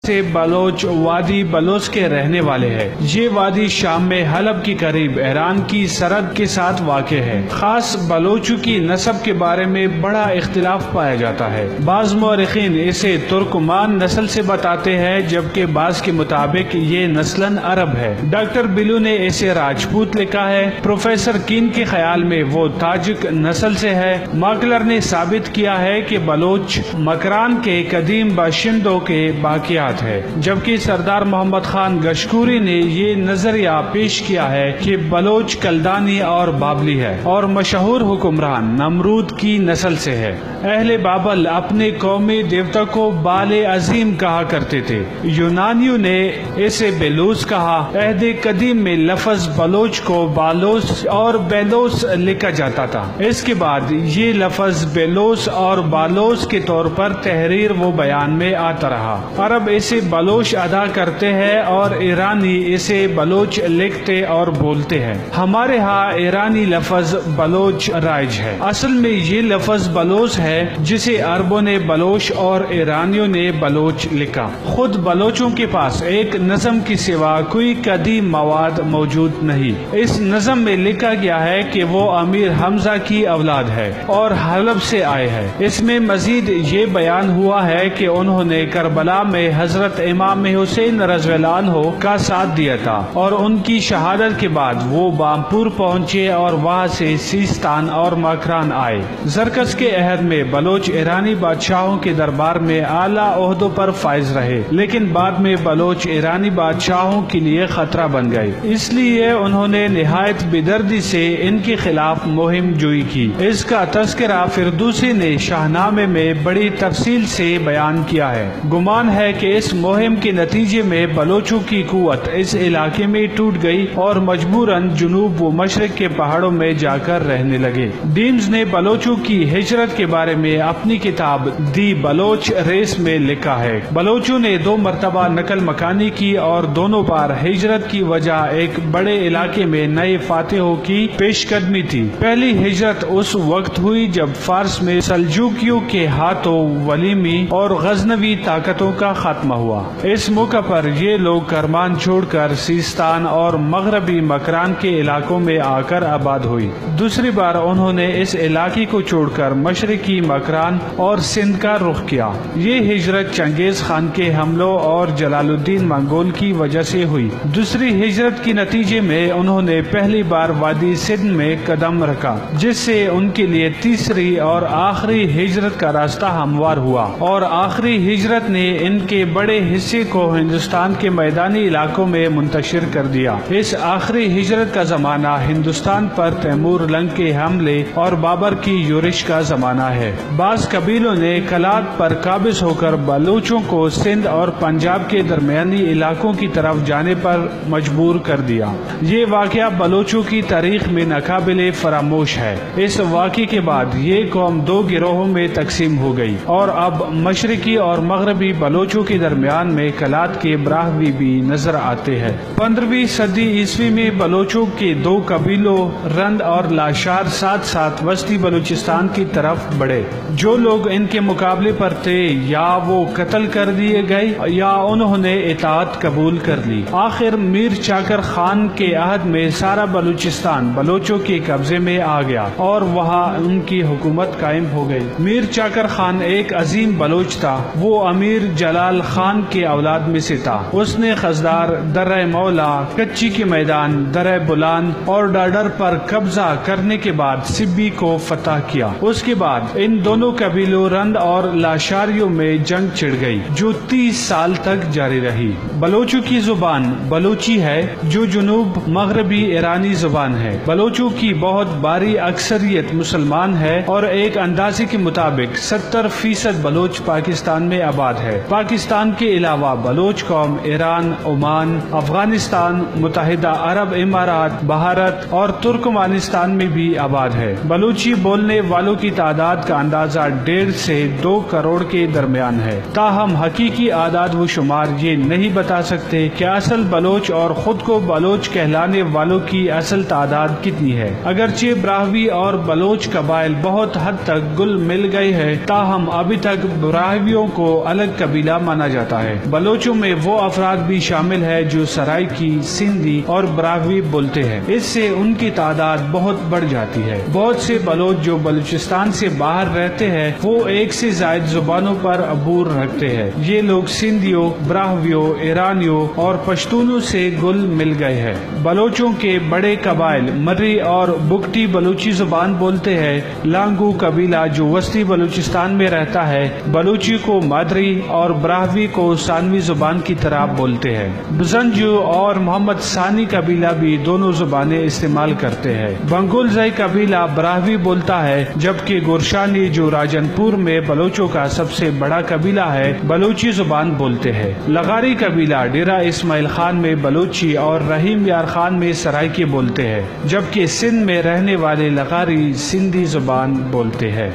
سے بلوچ وادی بلوچ کے رہنے والے ہیں۔ یہ وادی شام میں حلب کے قریب ایران کی سرحد کے ساتھ واقع ہے۔ خاص بلوچوں کی نسب کے بارے میں بڑا اختلاف پایا جاتا ہے۔ بعض مورخین اسے ترکمان نسل سے بتاتے ہیں، جبکہ بعض کے مطابق یہ نسلاً عرب ہے۔ ڈاکٹر بلو نے اسے راجپوت لکھا ہے۔ پروفیسر کین کے خیال میں وہ تاجک نسل سے ہے۔ ماکلر نے ثابت کیا ہے کہ بلوچ مکران کے قدیم باشندوں کے باقیات ہے، جبکہ سردار محمد خان گشکوری نے یہ نظریہ پیش کیا ہے کہ بلوچ کلدانی اور بابلی ہے اور مشہور حکمران نمرود کی نسل سے ہے۔ اہل بابل اپنے قومی دیوتا کو بال عظیم کہا کرتے تھے۔ یونانیوں نے اسے بیلوس کہا۔ عہد قدیم میں لفظ بلوچ کو بالوس اور بیلوس لکھا جاتا تھا۔ اس کے بعد یہ لفظ بیلوس اور بالوس کے طور پر تحریر و بیان میں آتا رہا۔ عرب اسے بلوچ ادا کرتے ہیں اور ایرانی اسے بلوچ لکھتے اور بولتے ہیں۔ ہمارے ہاں ایرانی لفظ بلوچ رائج ہے۔ اصل میں یہ لفظ بلوچ ہے جسے عربوں نے بلوچ اور ایرانیوں نے بلوچ لکھا۔ خود بلوچوں کے پاس ایک نظم کی سوا کوئی قدیم مواد موجود نہیں۔ اس نظم میں لکھا گیا ہے کہ وہ امیر حمزہ کی اولاد ہے اور حلب سے آئے ہیں۔ اس میں مزید یہ بیان ہوا ہے کہ انہوں نے کربلا میں حضرت امام حسین رضی اللہ عنہ کا ساتھ دیا تھا اور ان کی شہادت کے بعد وہ بامپور پہنچے اور وہاں سے سیستان اور مکران آئے۔ زرکس کے عہد میں بلوچ ایرانی بادشاہوں کے دربار میں اعلیٰ عہدوں پر فائز رہے، لیکن بعد میں بلوچ ایرانی بادشاہوں کے لیے خطرہ بن گئے، اس لیے انہوں نے نہایت بیدردی سے ان کے خلاف مہم جوئی کی۔ اس کا تذکرہ فردوسی نے شاہنامے میں بڑی تفصیل سے بیان کیا ہے۔ گمان ہے کہ اس مہم کے نتیجے میں بلوچوں کی قوت اس علاقے میں ٹوٹ گئی اور مجبوراً جنوب و مشرق کے پہاڑوں میں جا کر رہنے لگے۔ ڈیمز نے بلوچوں کی ہجرت کے بارے میں اپنی کتاب دی بلوچ ریس میں لکھا ہے۔ بلوچوں نے 2 مرتبہ نقل مکانی کی اور دونوں بار ہجرت کی وجہ ایک بڑے علاقے میں نئے فاتحوں کی پیش قدمی تھی۔ پہلی ہجرت اس وقت ہوئی جب فارس میں سلجوکیوں کے ہاتھوں ولیمی اور غزنوی طاقتوں کا خاتمہ ہوا۔ اس موقع پر یہ لوگ کرمان چھوڑ کر سیستان اور مغربی مکران کے علاقوں میں آ کر آباد ہوئی۔ دوسری بار انہوں نے اس علاقے کو چھوڑ کر مشرقی مکران اور سندھ کا رخ کیا۔ یہ ہجرت چنگیز خان کے حملوں اور جلال الدین منگول کی وجہ سے ہوئی۔ دوسری ہجرت کے نتیجے میں انہوں نے پہلی بار وادی سندھ میں قدم رکھا، جس سے ان کے لیے تیسری اور آخری ہجرت کا راستہ ہموار ہوا، اور آخری ہجرت نے ان کے بڑے حصے کو ہندوستان کے میدانی علاقوں میں منتشر کر دیا۔ اس آخری ہجرت کا زمانہ ہندوستان پر تیمور لنگ کے حملے اور بابر کی یورش کا زمانہ ہے۔ بعض قبیلوں نے کلات پر قابض ہو کر بلوچوں کو سندھ اور پنجاب کے درمیانی علاقوں کی طرف جانے پر مجبور کر دیا۔ یہ واقعہ بلوچوں کی تاریخ میں ناقابل فراموش ہے۔ اس واقعے کے بعد یہ قوم 2 گروہوں میں تقسیم ہو گئی اور اب مشرقی اور مغربی بلوچوں کے درمیان میں کلات کے براہوی بھی نظر آتے ہیں۔ 15ویں صدی عیسوی میں بلوچوں کے 2 قبیلوں رند اور لاشار ساتھ ساتھ وسطی بلوچستان کی طرف بڑھے۔ جو لوگ ان کے مقابلے پر تھے یا وہ قتل کر دیے گئے یا انہوں نے اطاعت قبول کر لی۔ آخر میر چاکر خان کے عہد میں سارا بلوچستان بلوچوں کے قبضے میں آ گیا اور وہاں ان کی حکومت قائم ہو گئی۔ میر چاکر خان ایک عظیم بلوچ تھا۔ وہ امیر جلال خان کے اولاد میں سے تھا۔ اس نے خزدار، درہ مولا، کچی کے میدان، درہ بلان اور ڈاڈر پر قبضہ کرنے کے بعد سبی کو فتح کیا۔ اس کے بعد ان دونوں قبیلوں رند اور لاشاریوں میں جنگ چھڑ گئی جو 30 سال تک جاری رہی۔ بلوچوں کی زبان بلوچی ہے جو جنوب مغربی ایرانی زبان ہے۔ بلوچوں کی بہت باری اکثریت مسلمان ہے اور ایک اندازے کے مطابق 70% بلوچ پاکستان میں آباد ہے۔ پاکستان کے علاوہ بلوچ قوم ایران، عمان، افغانستان، متحدہ عرب امارات، بھارت اور ترکمانستان میں بھی آباد ہے۔ بلوچی بولنے والوں کی تعداد کا اندازہ 1.5 سے 2 کروڑ کے درمیان ہے۔ تاہم حقیقی اعداد و شمار یہ نہیں بتا سکتے کہ اصل بلوچ اور خود کو بلوچ کہلانے والوں کی اصل تعداد کتنی ہے۔ اگرچہ براہوی اور بلوچ قبائل بہت حد تک گل مل گئے ہیں، تاہم ابھی تک براہویوں کو الگ قبیلہ مانا جاتا ہے۔ بلوچوں میں وہ افراد بھی شامل ہے جو سرائکی، سندھی اور براہوی بولتے ہیں۔ اس سے ان کی تعداد بہت بڑھ جاتی ہے۔ بہت سے بلوچ جو بلوچستان سے باہر رہتے ہیں وہ ایک سے زائد زبانوں پر عبور رکھتے ہیں۔ یہ لوگ سندھیوں، براہویوں، ایرانیوں اور پشتونوں سے گل مل گئے ہیں۔ بلوچوں کے بڑے قبائل مری اور بگٹی بلوچی زبان بولتے ہیں۔ لانگو قبیلہ جو وسطی بلوچستان میں رہتا ہے بلوچی کو مادری اور براہوی کو ثانوی زبان کی طرح بولتے ہیں۔ بزنجو اور محمد ثانی قبیلہ بھی دونوں زبانیں استعمال کرتے ہیں۔ بنگولزئی قبیلہ براہوی بولتا ہے جبکہ گورشانی جو راجن پور میں بلوچوں کا سب سے بڑا قبیلہ ہے بلوچی زبان بولتے ہیں۔ لغاری قبیلہ ڈیرہ اسماعیل خان میں بلوچی اور رحیم یار خان میں سرائکی بولتے ہیں جبکہ سندھ میں رہنے والے لغاری سندھی زبان بولتے ہیں۔